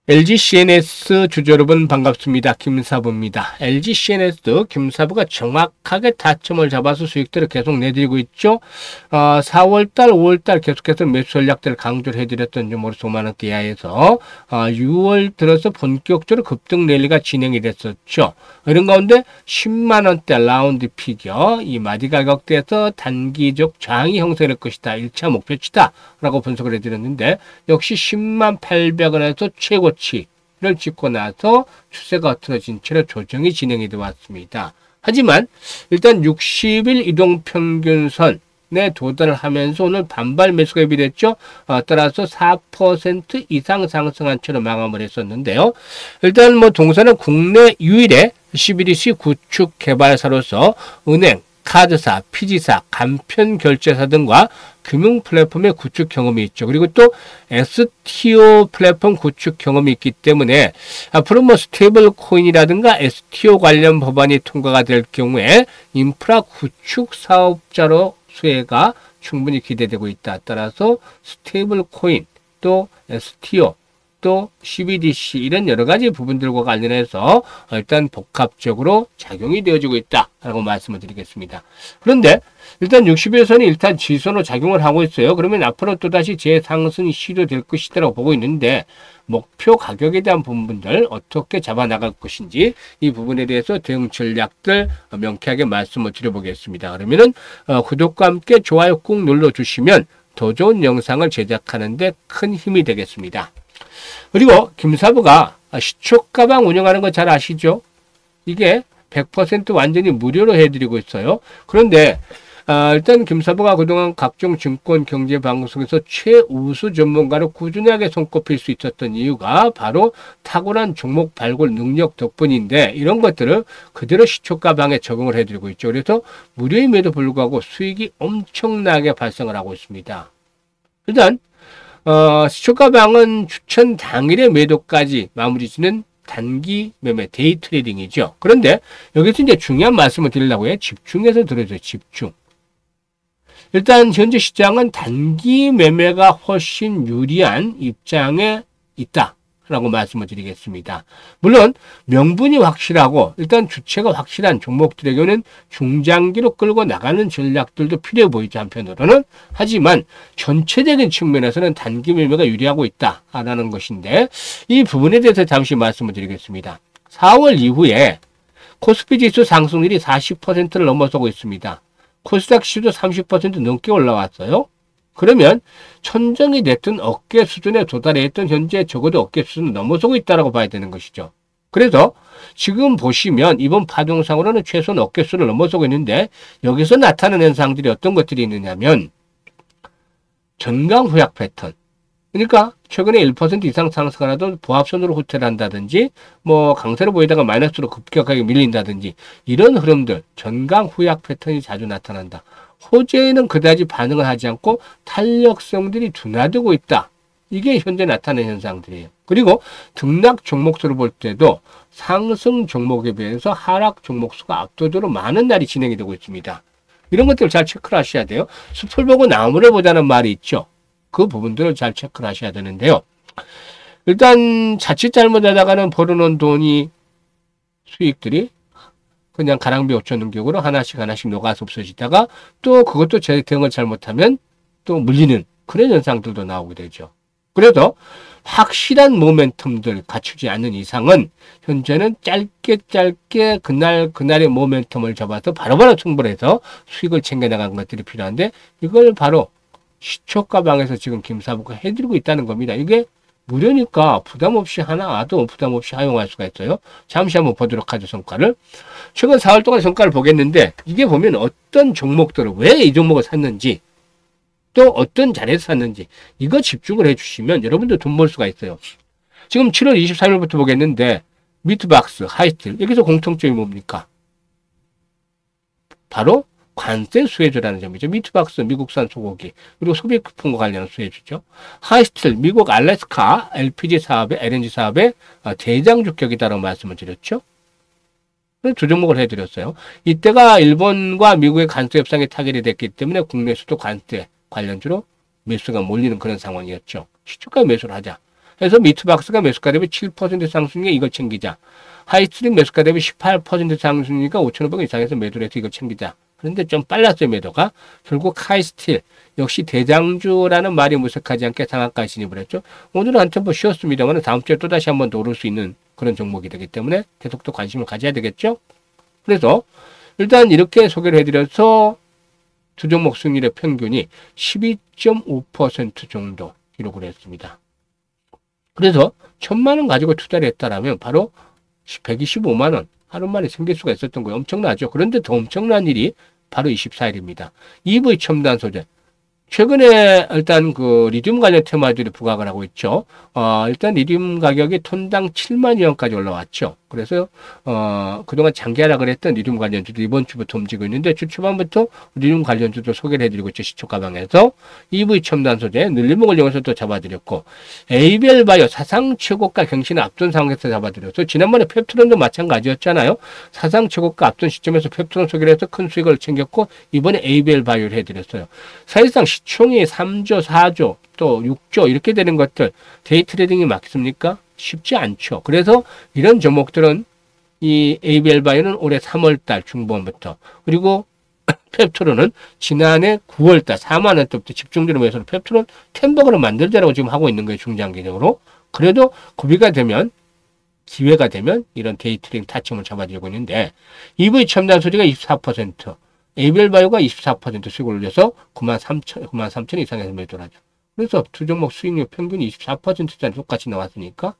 LG CNS 주주 여러분 반갑습니다. 김사부입니다. LG CNS 김사부가 정확하게 타점을 잡아서 수익들을 계속 내드리고 있죠. 4월달, 5월달 계속해서 매수 전략들을 강조를 해드렸던 종목으로 수만원대 이하에서 6월 들어서 본격적으로 급등 랠리가 진행이 됐었죠. 이런 가운데 10만원대 라운드 피겨 이 마디 가격대에서 단기적 저항이 형성될 것이다. 1차 목표치다 라고 분석을 해드렸는데 역시 10만 800원에서 최고치를 찍고 나서 추세가 흐트러진 채로 조정이 진행이 되어 왔습니다. 하지만 일단 60일 이동평균선에 도달을 하면서 오늘 반발 매수가 예비됐죠. 따라서 4% 이상 상승한 채로 마감을 했었는데요. 일단 뭐 동사는 국내 유일의 11이시 구축 개발사로서 은행, 카드사, 피지사, 간편결제사 등과 금융 플랫폼의 구축 경험이 있죠. 그리고 또 STO 플랫폼 구축 경험이 있기 때문에 앞으로 뭐 스테이블 코인이라든가 STO 관련 법안이 통과가 될 경우에 인프라 구축 사업자로 수혜가 충분히 기대되고 있다. 따라서 스테이블 코인, 또 STO, 또 CBDC 이런 여러 가지 부분들과 관련해서 일단 복합적으로 작용이 되어지고 있다라고 말씀을 드리겠습니다. 그런데 일단 60일선이 일단 지선으로 작용을 하고 있어요. 그러면 앞으로 또다시 재상승이 시도될 것이라고 보고 있는데 목표 가격에 대한 부분들 어떻게 잡아나갈 것인지 이 부분에 대해서 대응 전략들 명쾌하게 말씀을 드려보겠습니다. 그러면은 구독과 함께 좋아요 꾹 눌러주시면 더 좋은 영상을 제작하는 데 큰 힘이 되겠습니다. 그리고 김사부가 시초가방 운영하는 거 잘 아시죠? 이게 100% 완전히 무료로 해드리고 있어요. 그런데 일단 김사부가 그동안 각종 증권 경제 방송에서 최우수 전문가로 꾸준하게 손꼽힐 수 있었던 이유가 바로 탁월한 종목 발굴 능력 덕분인데 이런 것들을 그대로 시초가방에 적용을 해드리고 있죠. 그래서 무료임에도 불구하고 수익이 엄청나게 발생을 하고 있습니다. 일단 시초가방은 추천 당일의 매도까지 마무리 짓는 단기 매매 데이 트레이딩이죠. 그런데 여기서 이제 중요한 말씀을 드리려고 해요. 집중해서 들어줘요. 집중. 일단 현재 시장은 단기 매매가 훨씬 유리한 입장에 있다. 라고 말씀을 드리겠습니다. 물론 명분이 확실하고 일단 주체가 확실한 종목들에게는 중장기로 끌고 나가는 전략들도 필요해 보이죠. 한편으로는. 하지만 전체적인 측면에서는 단기 매매가 유리하고 있다라는 것인데 이 부분에 대해서 잠시 말씀을 드리겠습니다. 4월 이후에 코스피 지수 상승률이 40%를 넘어서고 있습니다. 코스닥 지수도 30% 넘게 올라왔어요. 그러면 천정이 됐든 어깨 수준에 도달해 있던 현재 적어도 어깨 수준을 넘어서고 있다고 봐야 되는 것이죠. 그래서 지금 보시면 이번 파동상으로는 최소한 어깨 수준을 넘어서고 있는데 여기서 나타나는 현상들이 어떤 것들이 있느냐면 전강 후약 패턴. 그러니까 최근에 1% 이상 상승하라도 보합선으로 후퇴를 한다든지 뭐 강세로 보이다가 마이너스로 급격하게 밀린다든지 이런 흐름들 전강 후약 패턴이 자주 나타난다. 호재에는 그다지 반응을 하지 않고 탄력성들이 둔화되고 있다. 이게 현재 나타나는 현상들이에요. 그리고 등락 종목수를 볼 때도 상승 종목에 비해서 하락 종목수가 압도적으로 많은 날이 진행이 되고 있습니다. 이런 것들을 잘 체크를 하셔야 돼요. 숲을 보고 나무를 보자는 말이 있죠. 그 부분들을 잘 체크를 하셔야 되는데요. 일단 자칫 잘못하다가는 벌어놓은 돈이 수익들이 그냥 가랑비 5천 능격으로 하나씩 녹아서 없어지다가 또 그것도 대응을 잘못하면 또 물리는 그런 현상들도 나오게 되죠. 그래서 확실한 모멘텀들 갖추지 않는 이상은 현재는 짧게 그날의 모멘텀을 잡아서 바로바로 승부를 해서 수익을 챙겨나가는 것들이 필요한데 이걸 바로 시초가방에서 지금 김사부가 해드리고 있다는 겁니다. 이게 무료니까 부담 없이 하나도 부담 없이 사용할 수가 있어요. 잠시 한번 보도록 하죠. 성과를. 최근 4월 동안 성과를 보겠는데 이게 보면 어떤 종목들을 왜 이 종목을 샀는지 또 어떤 자리에서 샀는지 이거 집중을 해주시면 여러분도 돈 벌 수가 있어요. 지금 7월 23일부터 보겠는데 미트박스, 하이스틸 여기서 공통점이 뭡니까? 바로 관세 수혜주라는 점이죠. 미트박스 미국산 소고기 그리고 소비 쿠폰과 관련한 수혜주죠. 하이스틸 미국 알래스카 LPG 사업의 LNG 사업의 대장 주격이다라고 말씀을 드렸죠. 두 종목을 해드렸어요. 이때가 일본과 미국의 관세 협상이 타결이 됐기 때문에 국내에서도 관세 관련주로 매수가 몰리는 그런 상황이었죠. 시초가 매수를 하자. 그래서 미트박스가 매수가 대비 7% 상승이니까 이걸 챙기자. 하이스트림 매수가 대비 18% 상승이니까 5,500원 이상에서 매도를 해서 이걸 챙기자. 그런데 좀 빨랐어요, 매도가. 결국 하이스틸 역시 대장주라는 말이 무색하지 않게 상한가에 진입을 했죠. 오늘은 한 템포 쉬었습니다만 다음 주에 또다시 한번 더 오를 수 있는 그런 종목이 되기 때문에 계속 또 관심을 가져야 되겠죠. 그래서 일단 이렇게 소개를 해드려서 두 종목 수익률의 평균이 12.5% 정도 기록을 했습니다. 그래서 1,000만 원 가지고 투자를 했다라면 바로 125만 원 하루 만에 생길 수가 있었던 거예요. 엄청나죠. 그런데 더 엄청난 일이 바로 24일입니다. EV 첨단 소재. 최근에 일단 그 리튬 관련 테마들이 부각을 하고 있죠. 일단 리튬 가격이 톤당 7만 위안까지 올라왔죠. 그래서 그동안 장기 하락을 했던 리튬 관련주도 이번 주부터 움직이고 있는데 주 초반부터 리튬 관련주도 소개를 해드리고 있죠. 시초 가방에서 EV 첨단 소재 늘림목을 이용해서 또 잡아드렸고 에이벨 바이오 사상 최고가 경신을 앞선 상황에서 잡아드렸어요. 지난번에 펩트론도 마찬가지였잖아요. 사상 최고가 앞선 시점에서 펩트론 소개를 해서 큰 수익을 챙겼고 이번에 에이벨 바이오를 해드렸어요. 사실상 시총이 3조, 4조, 또 6조 이렇게 되는 것들 데이 트레이딩이 맞습니까? 쉽지 않죠. 그래서 이런 종목들은 이 에이벨 바이오는 올해 3월달 중반부터 그리고 펩트론은 지난해 9월달 4만 원대부터 집중적으로 매수로 펩트론 템버거를 만들자라고 지금 하고 있는 거예요. 중장기적으로. 그래도 고비가 되면 기회가 되면 이런 데이 트레이딩 타점을 잡아주고 있는데 EV 첨단 소재가 24%, 에이벨 바이오가 24% 수익을 올려서 93,000 이상에서 매도를 하죠. 그래서 두 종목 수익률 평균이 24%짜리 똑같이 나왔으니까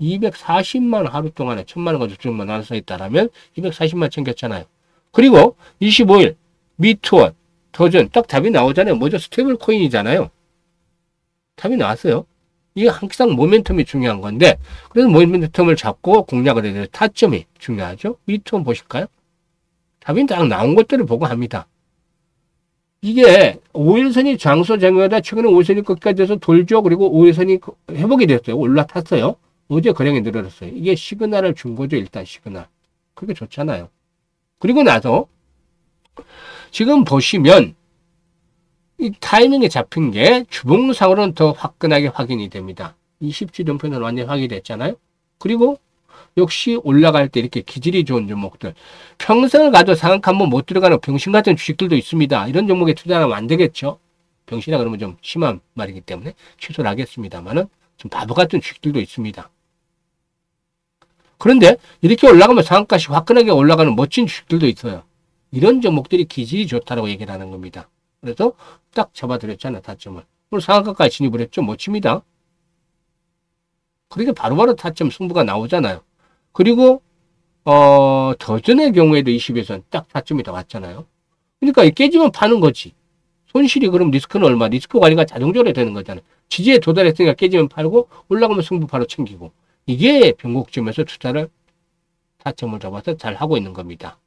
240만 원 하루 동안에 1,000만 원 가지고 두 종목 나눠서 있다라면 240만 원 챙겼잖아요. 그리고 25일 미투원, 도전 딱 답이 나오잖아요. 뭐죠? 스테이블 코인이잖아요. 답이 나왔어요. 이게 항상 모멘텀이 중요한 건데 그래서 모멘텀을 잡고 공략을 해야 돼요. 타점이 중요하죠. 미투원 보실까요? 답이 딱 나온 것들을 보고 합니다. 이게 5일선이 장소 정형하다 최근에 5일선이 끝까지 돼서 돌죠. 그리고 5일선이 회복이 됐어요. 올라탔어요. 어제 거량이 늘어났어요. 이게 시그널을 준 거죠. 일단 시그널. 그게 좋잖아요. 그리고 나서 지금 보시면 이 타이밍에 잡힌 게 주봉상으로는 더 화끈하게 확인이 됩니다. 20주등편은 완전히 확인이 됐잖아요. 그리고 역시 올라갈 때 이렇게 기질이 좋은 종목들. 평생을 가도 상한가 한번 못 들어가는 병신 같은 주식들도 있습니다. 이런 종목에 투자하면 안 되겠죠. 병신이라 그러면 좀 심한 말이기 때문에 취소를 하겠습니다만은 좀 바보 같은 주식들도 있습니다. 그런데 이렇게 올라가면 상한가씩 화끈하게 올라가는 멋진 주식들도 있어요. 이런 종목들이 기질이 좋다라고 얘기를 하는 겁니다. 그래서 딱 잡아드렸잖아요. 타점을. 오늘 상한가까지 진입을 했죠. 멋집니다. 그렇게 바로바로 타점 승부가 나오잖아요. 그리고 더전의 경우에도 20에선 딱 타점이 더 왔잖아요. 그러니까 깨지면 파는 거지. 손실이 그럼 리스크는 얼마? 리스크 관리가 자동적으로 되는 거잖아요. 지지에 도달했으니까 깨지면 팔고 올라가면 승부 바로 챙기고. 이게 변곡점에서 투자를 타점을 잡아서 잘 하고 있는 겁니다.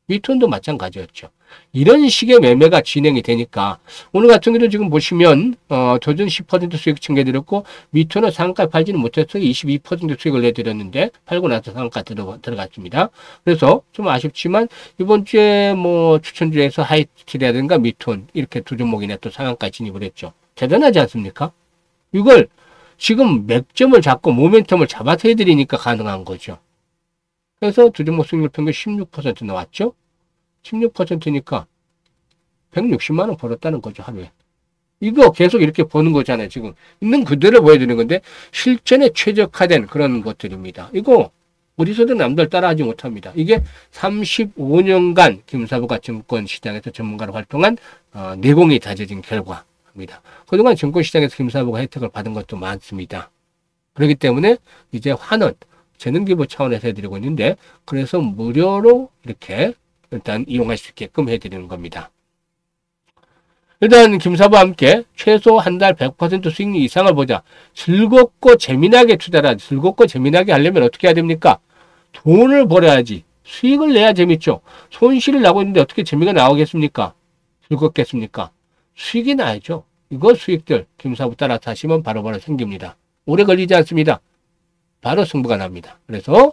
미톤도 마찬가지였죠. 이런 식의 매매가 진행이 되니까 오늘 같은 경우도 지금 보시면 도전 10% 수익 챙겨드렸고 미톤은 상한가 팔지는 못해서 22% 수익을 내드렸는데 팔고 나서 상한가 들어갔습니다. 그래서 좀 아쉽지만 이번 주에 뭐 추천주에서 하이트라든가 미톤 이렇게 두 종목이나 또 상한가 진입을 했죠. 대단하지 않습니까? 이걸 지금 맥점을 잡고 모멘텀을 잡아서 해드리니까 가능한 거죠. 그래서 두 종목 수익률 평균 16% 나왔죠. 16%니까 160만 원 벌었다는 거죠, 하루에. 이거 계속 이렇게 보는 거잖아요. 지금 있는 그대로 보여드리는 건데 실전에 최적화된 그런 것들입니다. 이거 어디서든 남들 따라하지 못합니다. 이게 35년간 김사부가 증권시장에서 전문가로 활동한 내공이 다져진 결과입니다. 그동안 증권시장에서 김사부가 혜택을 받은 것도 많습니다. 그렇기 때문에 이제 환원 재능기부 차원에서 해드리고 있는데 그래서 무료로 이렇게 일단 이용할 수 있게끔 해드리는 겁니다. 일단 김사부와 함께 최소 한 달 100% 수익률 이상을 보자. 즐겁고 재미나게 투자를 하지. 즐겁고 재미나게 하려면 어떻게 해야 됩니까? 돈을 벌어야지. 수익을 내야 재밌죠. 손실을 나고 있는데 어떻게 재미가 나오겠습니까? 즐겁겠습니까? 수익이 나야죠. 이거 수익들 김사부 따라서 하시면 바로바로 생깁니다. 오래 걸리지 않습니다. 바로 승부가 납니다. 그래서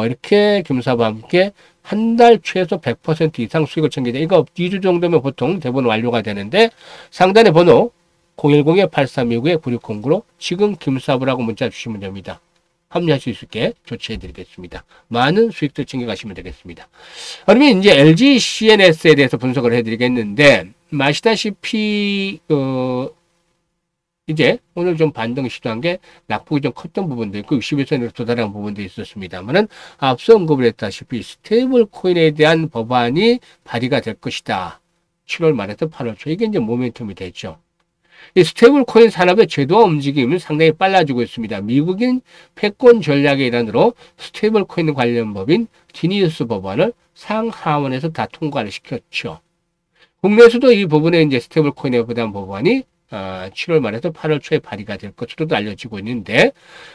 이렇게 김사부와 함께 한 달 최소 100% 이상 수익을 챙기자. 이거 2주 정도면 보통 대부분 완료가 되는데 상단의 번호 010-8329-9609로 지금 김사부라고 문자 주시면 됩니다. 합류하실 수 있게 조치해드리겠습니다. 많은 수익들 챙겨가시면 되겠습니다. 그러면 이제 LG CNS에 대해서 분석을 해드리겠는데, 아시다시피 이제 오늘 좀 반등이 시도한 게 낙폭이 좀 컸던 부분도 있고 61선으로 도달한 부분도 있었습니다만은 앞서 언급을 했다시피 스테이블 코인에 대한 법안이 발의가 될 것이다. 7월 말에서 8월 초 이게 이제 모멘텀이 되죠. 이 스테이블 코인 산업의 제도화 움직임은 상당히 빨라지고 있습니다. 미국인 패권 전략의 일환으로 스테이블 코인 관련 법인 디니우스 법안을 상하원에서 다 통과를 시켰죠. 국내에서도 이 부분에 이제 스테이블 코인에 대한 법안이 7월 말에서 8월 초에 발의가 될 것으로도 알려지고 있는데,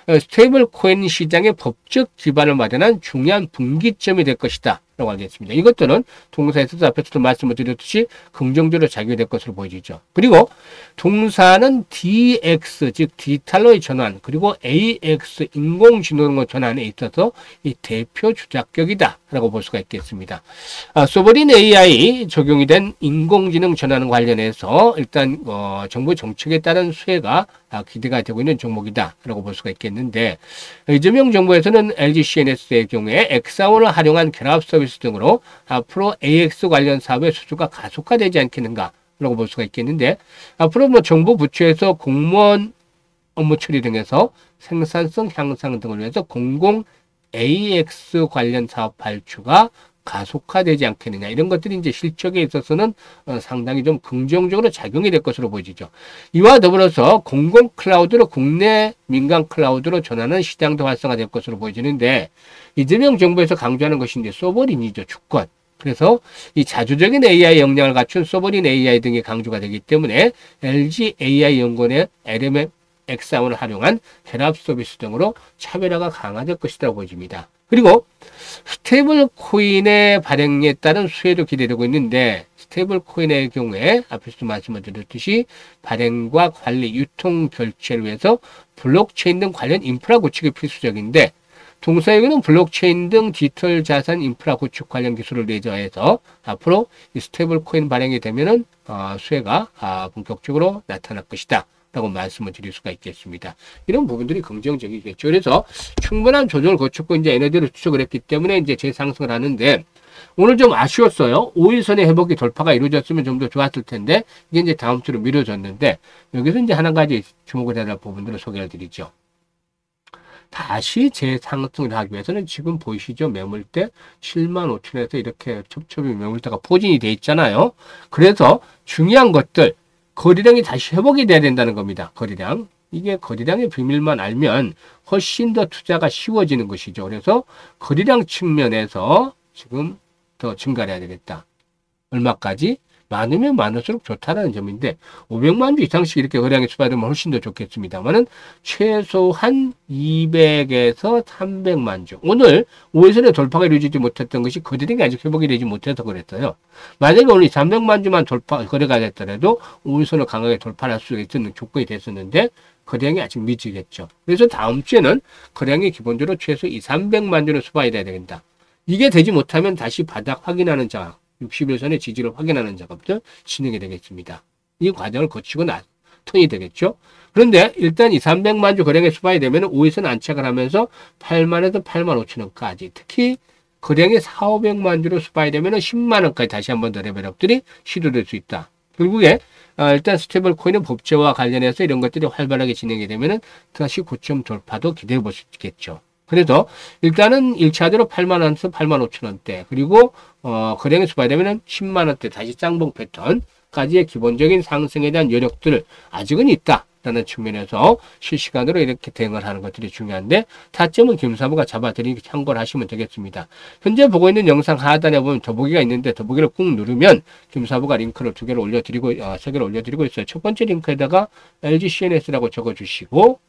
스테이블 코인 시장의 법적 기반을 마련한 중요한 분기점이 될 것이다 라고 하겠습니다. 이것들은 동사에서도 앞에서도 말씀을 드렸듯이 긍정적으로 작용이 될 것으로 보여지죠. 그리고 동사는 DX 즉 디지털로의 전환, 그리고 AX 인공지능의 전환에 있어서 이 대표 주작격이다 라고 볼 수가 있겠습니다. 소버린 AI 적용이 된 인공지능 전환 관련해서 일단 정부 정책에 따른 수혜가 기대가 되고 있는 종목이다 라고 볼 수가 있겠는데, 이재명 정부에서는 LG CNS의 경우에 엑사원을 활용한 결합 서비스 등으로 앞으로 AX 관련 사업의 수주가 가속화되지 않겠는가 라고 볼 수가 있겠는데, 앞으로 뭐 정부 부처에서 공무원 업무 처리 등에서 생산성 향상 등을 위해서 공공 AX 관련 사업 발주가 가속화되지 않겠느냐, 이런 것들이 이제 실적에 있어서는 상당히 좀 긍정적으로 작용이 될 것으로 보이죠. 이와 더불어서 공공 클라우드로 국내 민간 클라우드로 전환하는 시장도 활성화될 것으로 보여지는데, 이재명 정부에서 강조하는 것이 이제 소버린이죠, 주권. 그래서 이 자주적인 AI 역량을 갖춘 소버린 AI 등이 강조가 되기 때문에 LG AI 연구원의 LMM 엑사원을 활용한 결합 서비스 등으로 차별화가 강화될 것이라고 보여집니다. 그리고 스테이블 코인의 발행에 따른 수혜도 기대되고 있는데, 스테이블 코인의 경우에 앞에서도 말씀을 드렸듯이 발행과 관리, 유통 결제를 위해서 블록체인 등 관련 인프라 구축이 필수적인데, 동사에게는 블록체인 등 디지털 자산 인프라 구축 관련 기술을 내재해서 앞으로 이 스테이블 코인 발행이 되면은 수혜가 본격적으로 나타날 것이다 라고 말씀을 드릴 수가 있겠습니다. 이런 부분들이 긍정적이겠죠. 그래서 충분한 조정을 거쳤고 이제 에너지를 추적을 했기 때문에 이제 재상승을 하는데, 오늘 좀 아쉬웠어요. 5일선의 회복이 돌파가 이루어졌으면 좀 더 좋았을 텐데, 이게 이제 다음 주로 미뤄졌는데, 여기서 이제 한 가지 주목을 해야 할 부분들을 소개를 드리죠. 다시 재상승을 하기 위해서는 지금 보이시죠? 매물대 75,000원에서 이렇게 첩첩이 매물대가 포진이 돼 있잖아요. 그래서 중요한 것들, 거래량이 다시 회복이 돼야 된다는 겁니다. 거래량. 이게 거래량의 비밀만 알면 훨씬 더 투자가 쉬워지는 것이죠. 그래서 거래량 측면에서 지금 더 증가를 해야 되겠다. 얼마까지? 많으면 많을수록 좋다라는 점인데, 500만 주 이상씩 이렇게 거래량이 수반되면 훨씬 더 좋겠습니다만은 최소한 200에서 300만 주. 오늘 5일선에 돌파가 이루어지지 못했던 것이 거래량이 아직 회복이 되지 못해서 그랬어요. 만약에 오늘 300만 주만 거래가 됐더라도 5일선을 강하게 돌파할 수 있는 조건이 됐었는데, 거래량이 아직 미치겠죠. 그래서 다음 주에는 거래량이 기본적으로 최소 200-300만 주는 수반이 돼야 된다. 이게 되지 못하면 다시 바닥 확인하는 작업, 60일선의 지지를 확인하는 작업들 진행이 되겠습니다. 이 과정을 거치고 턴이 되겠죠. 그런데 일단 200-300만 주 거래량이 수반이 되면 5일선 안착을 하면서 8만에서 85,000원까지, 특히 거래량이 400-500만 주로 수반이 되면 10만원까지 다시 한번 더 레벨업들이 시도될 수 있다. 결국에 일단 스테이블 코인은 법제와 관련해서 이런 것들이 활발하게 진행이 되면 다시 고점 돌파도 기대해 볼 수 있겠죠. 그래서 일단은 1차적으로 8만원에서 85,000원대, 그리고 거래량이 수반이 되면 10만원대 다시 쌍봉 패턴까지의 기본적인 상승에 대한 여력들 아직은 있다라는 측면에서 실시간으로 이렇게 대응을 하는 것들이 중요한데, 타점은 김사부가 잡아드리니 참고를 하시면 되겠습니다. 현재 보고 있는 영상 하단에 보면 더보기가 있는데, 더보기를 꾹 누르면 김사부가 링크를 2개를 올려드리고 3개를 올려드리고 있어요. 첫 번째 링크에다가 LG CNS라고 적어주시고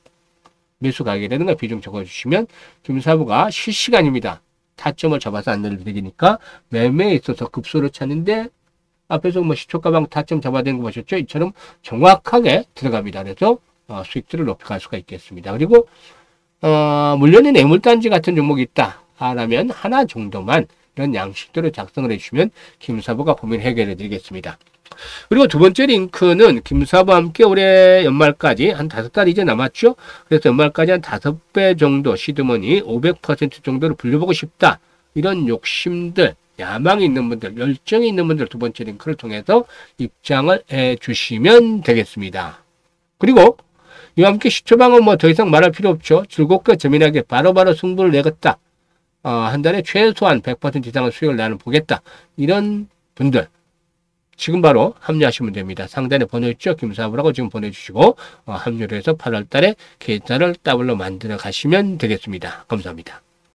매수 가격이라든가 비중 적어주시면 김사부가 실시간입니다. 타점을 잡아서 안내를 드리니까 매매에 있어서 급소를 찾는데, 앞에서 뭐 시초가방 타점 잡아야 되는 거 보셨죠? 이처럼 정확하게 들어갑니다. 그래서 수익들을 높여갈 수가 있겠습니다. 그리고 물론의 매물단지 같은 종목이 있다 라면 하나 정도만 이런 양식들을 작성을 해주시면 김사부가 고민 해결해 드리겠습니다. 그리고 두 번째 링크는 김사부와 함께 올해 연말까지 한 5달 이제 남았죠. 그래서 연말까지 한 5배 정도 시드머니 500% 정도를 불려보고 싶다. 이런 욕심들, 야망이 있는 분들, 열정이 있는 분들 두 번째 링크를 통해서 입장을 해 주시면 되겠습니다. 그리고 이와 함께 시초방은 뭐 더 이상 말할 필요 없죠. 즐겁게 재미나게 바로바로 승부를 내겠다. 한 달에 최소한 100% 이상의 수익을 나는 보겠다. 이런 분들 지금 바로 합류하시면 됩니다. 상단에 번호 있죠? 김사부라고 지금 보내주시고 합류를 해서 8월 달에 계좌를 더블로 만들어 가시면 되겠습니다. 감사합니다.